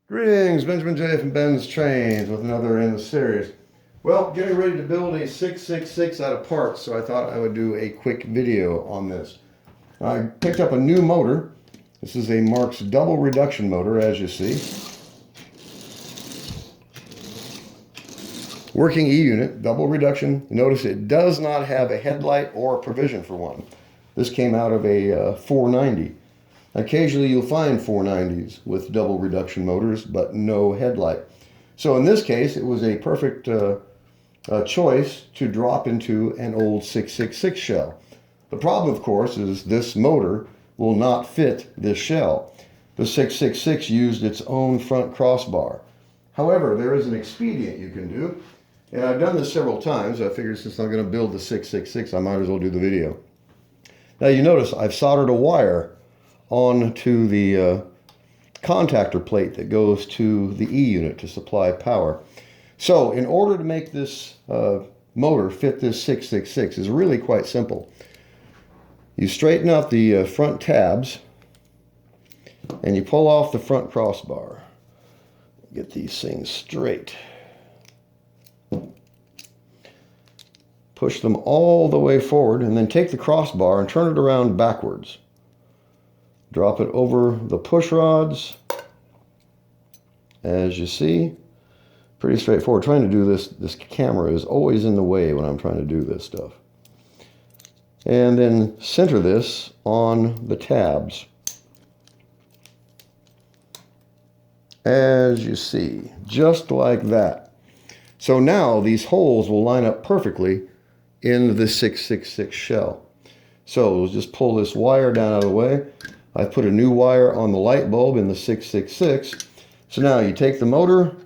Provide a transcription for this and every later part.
Greetings, Benjamin J. from BENZTRAINZ with another in the series. Well, getting ready to build a 666 out of parts, so I thought I would do a quick video on this. I picked up a new motor. This is a Marx double reduction motor, as you see. Working E-unit, double reduction. Notice it does not have a headlight or a provision for one. This came out of a 490. Occasionally you'll find 490s with double reduction motors, but no headlight. So in this case, it was a perfect choice to drop into an old 666 shell. The problem, of course, is this motor will not fit this shell. The 666 used its own front crossbar. However, there is an expedient you can do, and I've done this several times. I figured since I'm going to build the 666, I might as well do the video. Now you notice I've soldered a wire onto the contactor plate that goes to the E-unit to supply power. So in order to make this motor fit this 666 is really quite simple. You straighten out the front tabs and you pull off the front crossbar. Get these things straight. Push them all the way forward and then take the crossbar and turn it around backwards. Drop it over the push rods. As you see, pretty straightforward. Trying to do this camera is always in the way when I'm trying to do this stuff. And then center this on the tabs. As you see, just like that. So now these holes will line up perfectly in the 666 shell. So we'll just pull this wire down out of the way. I put a new wire on the light bulb in the 666. So now you take the motor,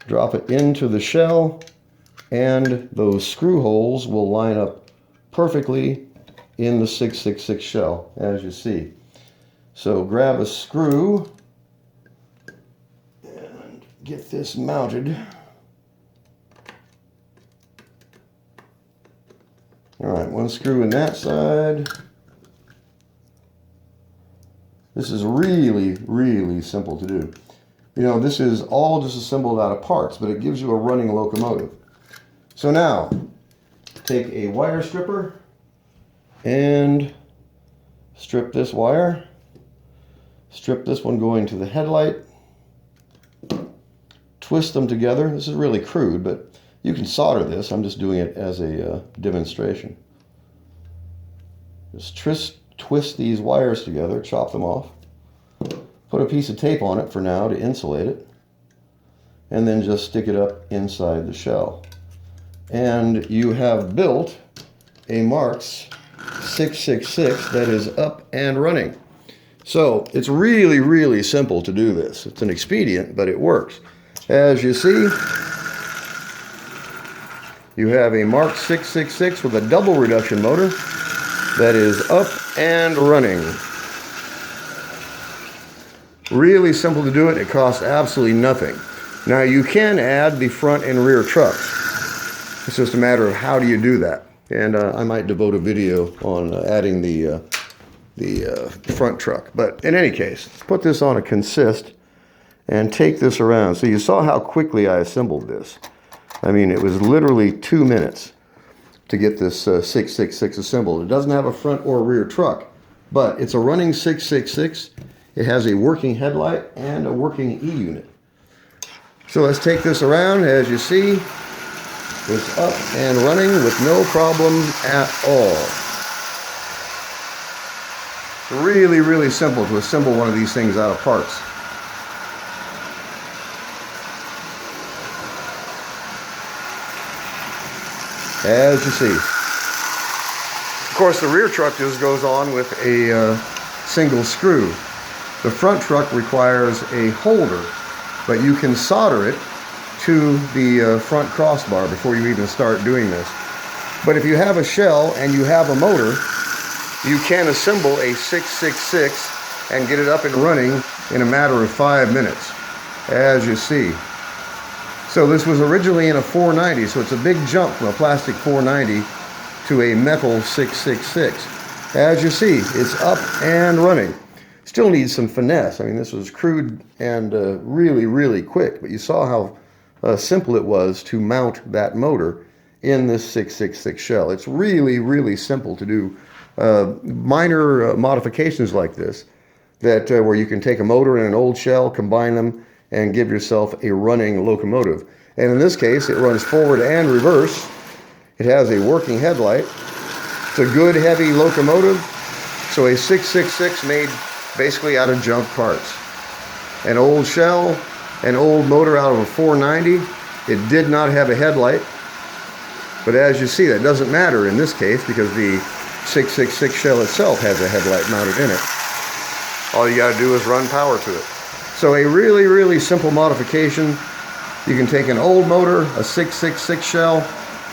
drop it into the shell, and those screw holes will line up perfectly in the 666 shell, as you see. So grab a screw and get this mounted. All right, one screw in that side. This is really, really simple to do. You know, this is all disassembled out of parts, but it gives you a running locomotive. So now, take a wire stripper and strip this wire. Strip this one going to the headlight. Twist them together. This is really crude, but you can solder this. I'm just doing it as a demonstration. Just twist these wires together, chop them off, put a piece of tape on it for now to insulate it, and then just stick it up inside the shell. And you have built a Marx 666 that is up and running. So it's really, really simple to do this. It's an expedient, but it works. As you see, you have a Marx 666 with a double reduction motor that is up and running. Really simple to do it. It costs absolutely nothing. Now you can add the front and rear trucks. It's just a matter of how do you do that. And I might devote a video on adding the front truck. But in any case, put this on a consist and take this around. So you saw how quickly I assembled this. I mean, it was literally 2 minutes to get this 666 assembled. It doesn't have a front or rear truck, but it's a running 666. It has a working headlight and a working E-unit. So let's take this around. As you see, it's up and running with no problem at all. Really, really simple to assemble one of these things out of parts. As you see. Of course, the rear truck just goes on with a single screw. The front truck requires a holder, but you can solder it to the front crossbar before you even start doing this. But if you have a shell and you have a motor, you can assemble a 666 and get it up and running in a matter of 5 minutes, as you see. So this was originally in a 490, so it's a big jump from a plastic 490 to a metal 666. As you see, it's up and running. Still needs some finesse. I mean, this was crude and really, really quick, but you saw how simple it was to mount that motor in this 666 shell. It's really, really simple to do minor modifications like this, that where you can take a motor and an old shell, combine them, and give yourself a running locomotive. And in this case, it runs forward and reverse. It has a working headlight. It's a good heavy locomotive. So a 666 made basically out of junk parts. An old shell, an old motor out of a 490. It did not have a headlight. But as you see, that doesn't matter in this case because the 666 shell itself has a headlight mounted in it. All you got to do is run power to it. So a really, really simple modification. You can take an old motor, a 666 shell,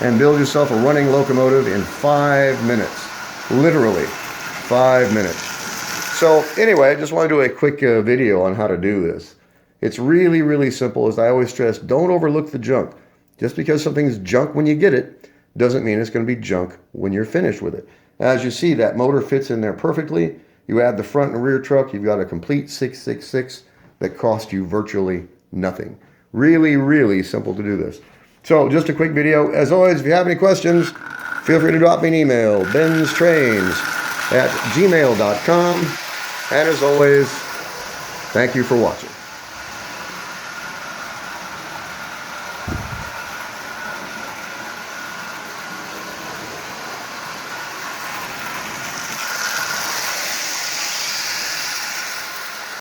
and build yourself a running locomotive in 5 minutes. Literally, 5 minutes. So anyway, I just want to do a quick video on how to do this. It's really, really simple. As I always stress, don't overlook the junk. Just because something's junk when you get it, doesn't mean it's going to be junk when you're finished with it. As you see, that motor fits in there perfectly. You add the front and rear truck, you've got a complete 666 that cost you virtually nothing. Really, really simple to do this. So just a quick video. As always, if you have any questions, feel free to drop me an email, BENZTRAINZ@gmail.com. And as always, thank you for watching.